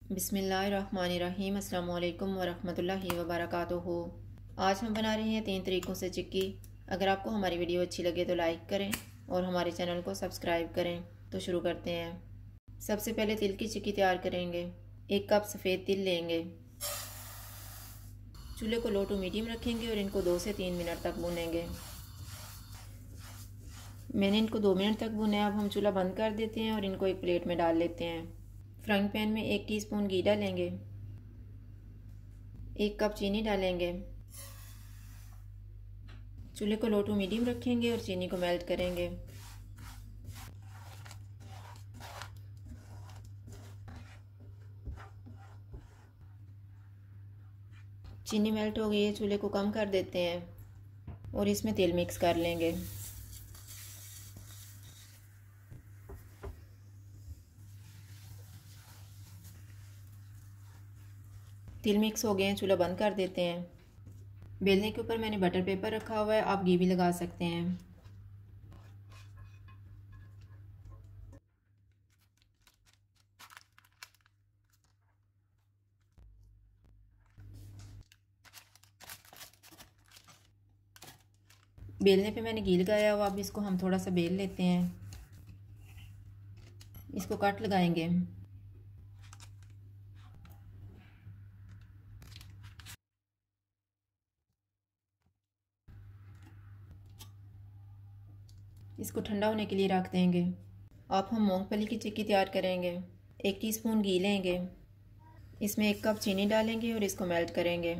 बिस्मिल्लाहिर्रहमानिर्रहीम। अस्सलाम वालेकुम वरहमतुल्लाहि वबरकातुहू। आज हम बना रहे हैं 3 तरीक़ों से चिक्की। अगर आपको हमारी वीडियो अच्छी लगे तो लाइक करें और हमारे चैनल को सब्सक्राइब करें। तो शुरू करते हैं। सबसे पहले तिल की चिक्की तैयार करेंगे। 1 कप सफ़ेद तिल लेंगे। चूल्हे को लो टू मीडियम रखेंगे और इनको 2 से 3 मिनट तक भूनेंगे। मैंने इनको 2 मिनट तक भुना। अब हम चूल्हा बंद कर देते हैं और इनको एक प्लेट में डाल लेते हैं। फ्राइंग पैन में 1 टीस्पून घी डालेंगे। 1 कप चीनी डालेंगे। चूल्हे को लो टू मीडियम रखेंगे और चीनी को मेल्ट करेंगे। चीनी मेल्ट हो गई है, चूल्हे को कम कर देते हैं और इसमें तेल मिक्स कर लेंगे। तेल मिक्स हो गए हैं, चूल्हा बंद कर देते हैं। बेलने के ऊपर मैंने बटर पेपर रखा हुआ है, आप घी भी लगा सकते हैं। बेलने पे मैंने घी लगाया हुआ। अब इसको हम थोड़ा सा बेल लेते हैं। इसको कट लगाएंगे। इसको ठंडा होने के लिए रख देंगे। अब हम मूंगफली की चिक्की तैयार करेंगे। 1 टीस्पून घी लेंगे। इसमें 1 कप चीनी डालेंगे और इसको मेल्ट करेंगे।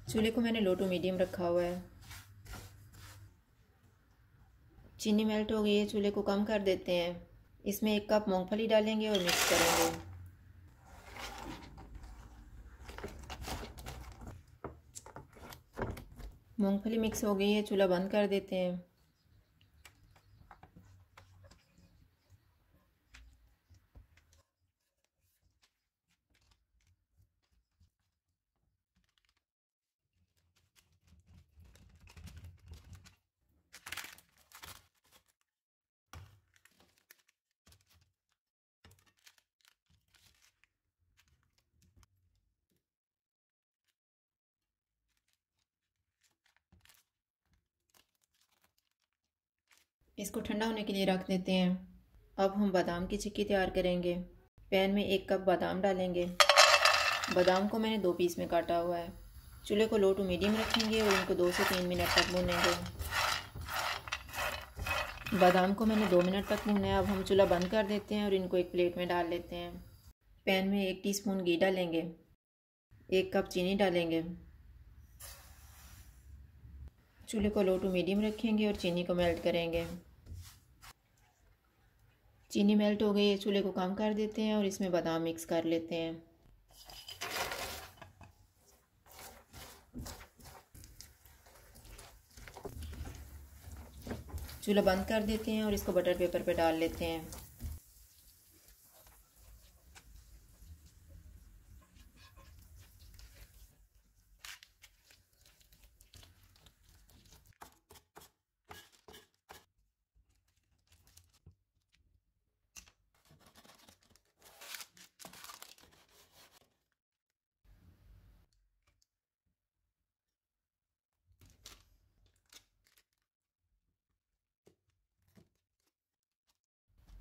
चूल्हे को मैंने लो टू मीडियम रखा हुआ है। चीनी मेल्ट हो गई है, चूल्हे को कम कर देते हैं। इसमें 1 कप मूंगफली डालेंगे और मिक्स करेंगे। मूंगफली मिक्स हो गई है, चूल्हा बंद कर देते हैं। इसको ठंडा होने के लिए रख देते हैं। अब हम बादाम की चिक्की तैयार करेंगे। पैन में 1 कप बादाम डालेंगे। बादाम को मैंने 2 पीस में काटा हुआ है। चूल्हे को लो टू मीडियम रखेंगे और इनको 2 से 3 मिनट तक भूनेंगे। बादाम को मैंने 2 मिनट तक भूना है। अब हम चूल्हा बंद कर देते हैं और इनको एक प्लेट में डाल लेते हैं। पैन में 1 टीस्पून घी डालेंगे। 1 कप चीनी डालेंगे। चूल्हे को लो टू मीडियम रखेंगे और चीनी को मेल्ट करेंगे। चीनी मेल्ट हो गई है, चूल्हे को कम कर देते हैं और इसमें बादाम मिक्स कर लेते हैं। चूल्हा बंद कर देते हैं और इसको बटर पेपर पे डाल लेते हैं।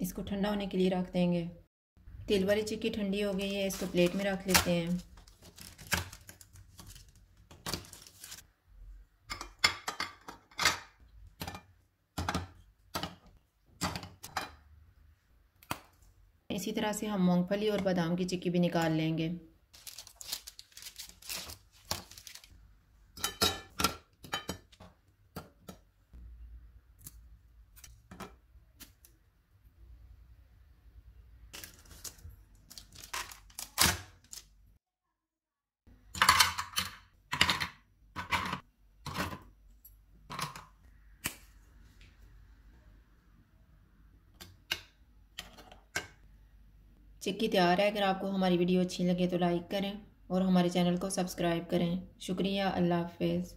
इसको ठंडा होने के लिए रख देंगे। तिल वाली चिक्की ठंडी हो गई है, इसको प्लेट में रख लेते हैं। इसी तरह से हम मूंगफली और बादाम की चिक्की भी निकाल लेंगे। चिक्की तैयार है। अगर आपको हमारी वीडियो अच्छी लगे तो लाइक करें और हमारे चैनल को सब्सक्राइब करें। शुक्रिया। अल्लाह हाफ़िज़।